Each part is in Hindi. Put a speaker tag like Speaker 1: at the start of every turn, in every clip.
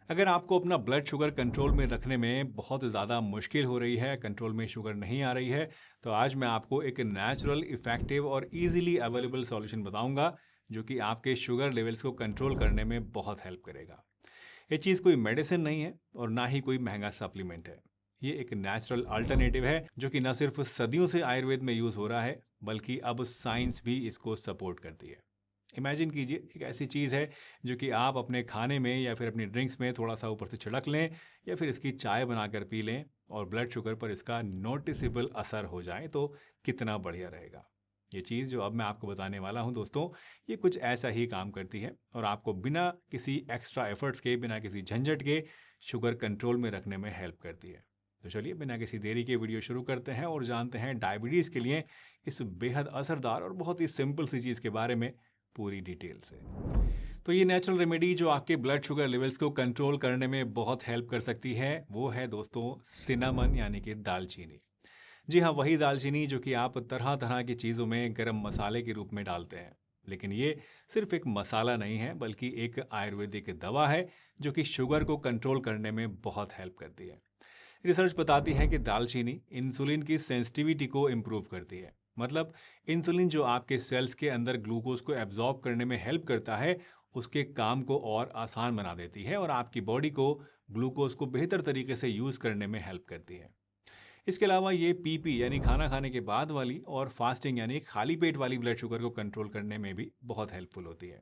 Speaker 1: अगर आपको अपना ब्लड शुगर कंट्रोल में रखने में बहुत ज़्यादा मुश्किल हो रही है, कंट्रोल में शुगर नहीं आ रही है, तो आज मैं आपको एक नेचुरल, इफ़ेक्टिव और ईज़िली अवेलेबल सॉल्यूशन बताऊंगा, जो कि आपके शुगर लेवल्स को कंट्रोल करने में बहुत हेल्प करेगा। ये चीज़ कोई मेडिसिन नहीं है और ना ही कोई महंगा सप्लीमेंट है। ये एक नेचुरल अल्टरनेटिव है, जो कि न सिर्फ सदियों से आयुर्वेद में यूज़ हो रहा है, बल्कि अब साइंस भी इसको सपोर्ट करती है। इमेजिन कीजिए, एक ऐसी चीज़ है जो कि आप अपने खाने में या फिर अपनी ड्रिंक्स में थोड़ा सा ऊपर से छिड़क लें या फिर इसकी चाय बनाकर पी लें और ब्लड शुगर पर इसका नोटिसेबल असर हो जाए तो कितना बढ़िया रहेगा। ये चीज़ जो अब मैं आपको बताने वाला हूँ दोस्तों, ये कुछ ऐसा ही काम करती है और आपको बिना किसी एक्स्ट्रा एफर्ट्स के, बिना किसी झंझट के शुगर कंट्रोल में रखने में हेल्प करती है। तो चलिए बिना किसी देरी के वीडियो शुरू करते हैं और जानते हैं डायबिटीज़ के लिए इस बेहद असरदार और बहुत ही सिंपल सी चीज़ के बारे में पूरी डिटेल से। तो ये नेचुरल रेमेडी जो आपके ब्लड शुगर लेवल्स को कंट्रोल करने में बहुत हेल्प कर सकती है, वो है दोस्तों सिनामन, यानी कि दालचीनी। जी हाँ, वही दालचीनी जो कि आप तरह तरह की चीज़ों में गरम मसाले के रूप में डालते हैं। लेकिन ये सिर्फ एक मसाला नहीं है, बल्कि एक आयुर्वेदिक दवा है जो कि शुगर को कंट्रोल करने में बहुत हेल्प करती है। रिसर्च बताती है कि दालचीनी इंसुलिन की सेंसिटिविटी को इम्प्रूव करती है। मतलब इंसुलिन जो आपके सेल्स के अंदर ग्लूकोज को एब्जॉर्ब करने में हेल्प करता है, उसके काम को और आसान बना देती है और आपकी बॉडी को ग्लूकोज को बेहतर तरीके से यूज़ करने में हेल्प करती है। इसके अलावा ये पीपी यानी खाना खाने के बाद वाली और फास्टिंग यानी खाली पेट वाली ब्लड शुगर को कंट्रोल करने में भी बहुत हेल्पफुल होती है।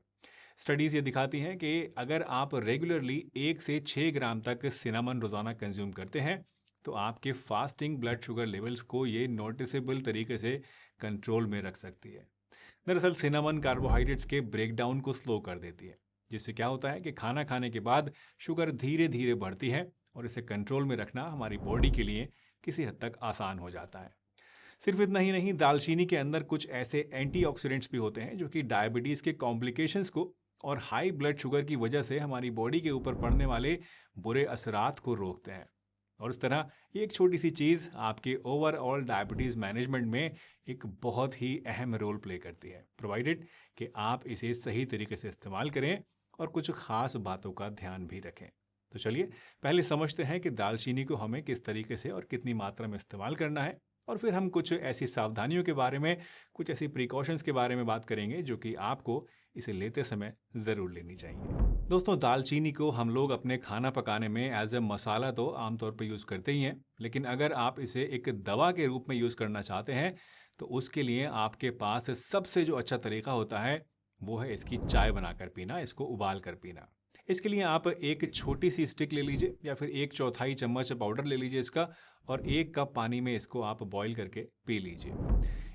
Speaker 1: स्टडीज़ ये दिखाती हैं कि अगर आप रेगुलरली 1 से 6 ग्राम तक सिनामन रोज़ाना कंज्यूम करते हैं, तो आपके फास्टिंग ब्लड शुगर लेवल्स को ये नोटिसेबल तरीके से कंट्रोल में रख सकती है। दरअसल सिनामन कार्बोहाइड्रेट्स के ब्रेकडाउन को स्लो कर देती है, जिससे क्या होता है कि खाना खाने के बाद शुगर धीरे धीरे बढ़ती है और इसे कंट्रोल में रखना हमारी बॉडी के लिए किसी हद तक आसान हो जाता है। सिर्फ इतना ही नहीं, दालचीनी के अंदर कुछ ऐसे एंटीऑक्सीडेंट्स भी होते हैं जो कि डायबिटीज़ के कॉम्प्लिकेशंस को और हाई ब्लड शुगर की वजह से हमारी बॉडी के ऊपर पड़ने वाले बुरे असरात को रोकते हैं। और इस तरह ये एक छोटी सी चीज़ आपके ओवरऑल डायबिटीज़ मैनेजमेंट में एक बहुत ही अहम रोल प्ले करती है, प्रोवाइडेड कि आप इसे सही तरीके से इस्तेमाल करें और कुछ ख़ास बातों का ध्यान भी रखें। तो चलिए पहले समझते हैं कि दालचीनी को हमें किस तरीके से और कितनी मात्रा में इस्तेमाल करना है, और फिर हम कुछ ऐसी सावधानियों के बारे में, कुछ ऐसी प्रिकॉशंस के बारे में बात करेंगे जो कि आपको इसे लेते समय ज़रूर लेनी चाहिए। दोस्तों, दालचीनी को हम लोग अपने खाना पकाने में एज ए मसाला तो आमतौर पर यूज़ करते ही हैं, लेकिन अगर आप इसे एक दवा के रूप में यूज़ करना चाहते हैं, तो उसके लिए आपके पास सबसे जो अच्छा तरीका होता है, वो है इसकी चाय बनाकर पीना, इसको उबाल कर पीना। इसके लिए आप एक छोटी सी स्टिक ले लीजिए या फिर 1/4 चम्मच पाउडर ले लीजिए इसका, और 1 कप पानी में इसको आप बॉईल करके पी लीजिए।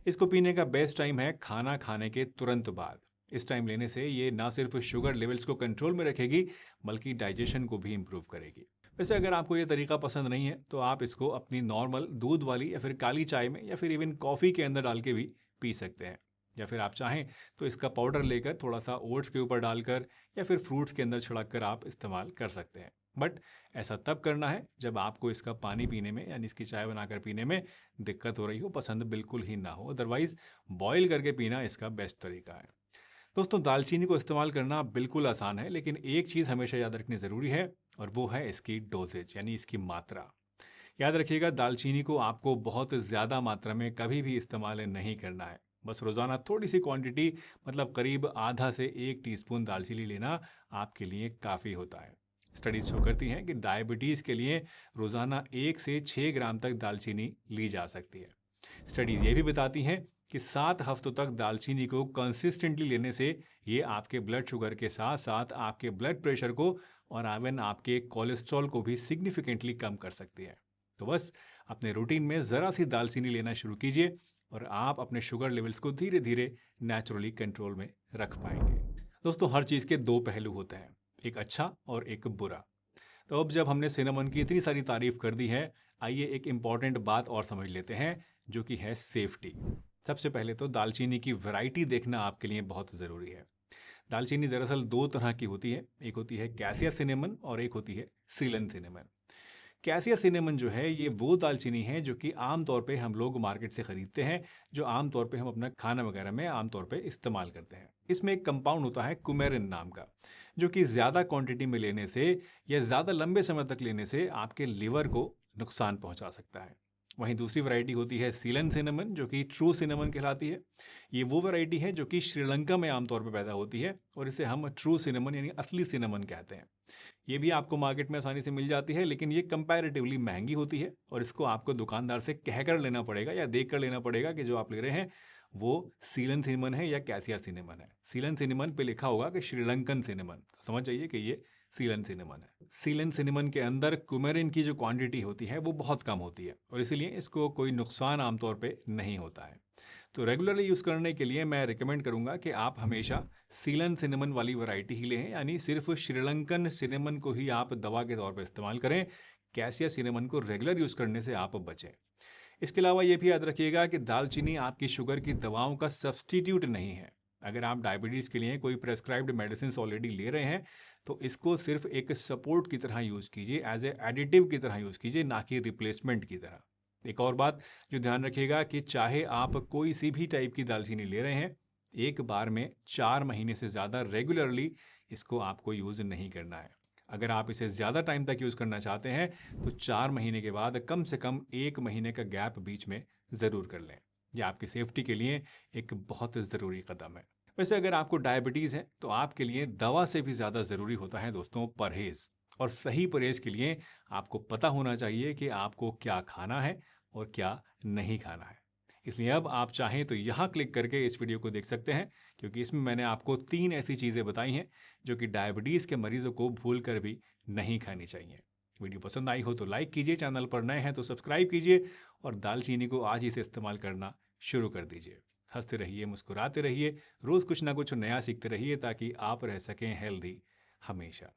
Speaker 1: इसको पीने का बेस्ट टाइम है खाना खाने के तुरंत बाद। इस टाइम लेने से ये ना सिर्फ शुगर लेवल्स को कंट्रोल में रखेगी, बल्कि डाइजेशन को भी इम्प्रूव करेगी। वैसे अगर आपको ये तरीका पसंद नहीं है, तो आप इसको अपनी नॉर्मल दूध वाली या फिर काली चाय में या फिर इवन कॉफ़ी के अंदर डाल के भी पी सकते हैं। या फिर आप चाहें तो इसका पाउडर लेकर थोड़ा सा ओट्स के ऊपर डालकर या फिर फ्रूट्स के अंदर छिड़क कर आप इस्तेमाल कर सकते हैं। बट ऐसा तब करना है जब आपको इसका पानी पीने में, यानी इसकी चाय बनाकर पीने में दिक्कत हो रही हो, पसंद बिल्कुल ही ना हो। अदरवाइज बॉईल करके पीना इसका बेस्ट तरीका है। दोस्तों, दालचीनी को इस्तेमाल करना बिल्कुल आसान है, लेकिन एक चीज़ हमेशा याद रखनी ज़रूरी है, और वो है इसकी डोजेज, यानी इसकी मात्रा। याद रखिएगा, दालचीनी को आपको बहुत ज़्यादा मात्रा में कभी भी इस्तेमाल नहीं करना है। बस रोज़ाना थोड़ी सी क्वांटिटी, मतलब करीब आधा से 1 टीस्पून दालचीनी लेना आपके लिए काफ़ी होता है। स्टडीज शो करती हैं कि डायबिटीज़ के लिए रोज़ाना 1 से 6 ग्राम तक दालचीनी ली जा सकती है। स्टडीज ये भी बताती हैं कि 7 हफ्तों तक दालचीनी को कंसिस्टेंटली लेने से ये आपके ब्लड शुगर के साथ साथ आपके ब्लड प्रेशर को और इवन आपके कोलेस्ट्रॉल को भी सिग्निफिकेंटली कम कर सकती है। तो बस अपने रूटीन में ज़रा सी दालचीनी लेना शुरू कीजिए और आप अपने शुगर लेवल्स को धीरे धीरे नेचुरली कंट्रोल में रख पाएंगे। दोस्तों, हर चीज़ के दो पहलू होते हैं, एक अच्छा और एक बुरा। तो अब जब हमने सिनेमन की इतनी सारी तारीफ कर दी है, आइए एक इम्पॉर्टेंट बात और समझ लेते हैं, जो कि है सेफ्टी। सबसे पहले तो दालचीनी की वैरायटी देखना आपके लिए बहुत ज़रूरी है। दालचीनी दरअसल दो तरह की होती है, एक होती है कैसिया सिनेमन और एक होती है सीलन सिनेमन। कैसिया सिनेमन जो है ये वो दालचीनी है जो कि आम तौर पे हम लोग मार्केट से खरीदते हैं, जो आम तौर पे हम अपना खाना वगैरह में आम तौर पे इस्तेमाल करते हैं। इसमें एक कंपाउंड होता है कुमेरिन नाम का, जो कि ज़्यादा क्वांटिटी में लेने से या ज़्यादा लंबे समय तक लेने से आपके लिवर को नुकसान पहुंचा सकता है। वहीं दूसरी वैरायटी होती है सीलन सिनेमन, जो कि ट्रू सिनेमन कहलाती है। ये वो वैरायटी है जो कि श्रीलंका में आमतौर पर पैदा होती है और इसे हम ट्रू सिनेमन यानी असली सिनेमन कहते हैं। ये भी आपको मार्केट में आसानी से मिल जाती है, लेकिन ये कंपैरेटिवली महंगी होती है और इसको आपको दुकानदार से कहकर लेना पड़ेगा या देख कर लेना पड़ेगा कि जो आप ले रहे हैं वो सीलन सिनेमन है या कैसिया सिनेमन है। सीलन सिनेमन पे लिखा होगा कि श्रीलंकन सिनेमन, समझ जाइए कि ये सीलन सिनेमन है। सीलन सिनेमन के अंदर कुमेरिन की जो क्वांटिटी होती है वो बहुत कम होती है और इसीलिए इसको कोई नुकसान आमतौर पे नहीं होता है। तो रेगुलरली यूज़ करने के लिए मैं रिकमेंड करूंगा कि आप हमेशा सीलन सिनेमन वाली वैरायटी ही लें, यानी सिर्फ श्रीलंकन सिनेमन को ही आप दवा के तौर पर इस्तेमाल करें। कैसिया सिनेमन को रेगुलर यूज़ करने से आप बचें। इसके अलावा ये भी याद रखिएगा कि दालचीनी आपकी शुगर की दवाओं का सब्सटीट्यूट नहीं है। अगर आप डायबिटीज़ के लिए कोई प्रेस्क्राइब्ड मेडिसिन ऑलरेडी ले रहे हैं तो इसको सिर्फ एक सपोर्ट की तरह यूज़ कीजिए, एज ए एडिटिव की तरह यूज़ कीजिए, ना कि रिप्लेसमेंट की तरह। एक और बात जो ध्यान रखिएगा कि चाहे आप कोई सी भी टाइप की दालचीनी ले रहे हैं, एक बार में 4 महीने से ज़्यादा रेगुलरली इसको आपको यूज़ नहीं करना है। अगर आप इसे ज़्यादा टाइम तक यूज़ करना चाहते हैं तो 4 महीने के बाद कम से कम 1 महीने का गैप बीच में ज़रूर कर लें। यह आपकी सेफ्टी के लिए एक बहुत ज़रूरी कदम है। वैसे अगर आपको डायबिटीज़ है तो आपके लिए दवा से भी ज़्यादा ज़रूरी होता है दोस्तों परहेज़। और सही परहेज़ के लिए आपको पता होना चाहिए कि आपको क्या खाना है और क्या नहीं खाना है। इसलिए अब आप चाहें तो यहाँ क्लिक करके इस वीडियो को देख सकते हैं, क्योंकि इसमें मैंने आपको 3 ऐसी चीज़ें बताई हैं जो कि डायबिटीज़ के मरीजों को भूल कर भी नहीं खानी चाहिए। वीडियो पसंद आई हो तो लाइक कीजिए, चैनल पर नए हैं तो सब्सक्राइब कीजिए और दालचीनी को आज ही से इस्तेमाल करना शुरू कर दीजिए। हंसते रहिए, मुस्कुराते रहिए, रोज़ कुछ ना कुछ नया सीखते रहिए ताकि आप रह सकें हेल्दी हमेशा।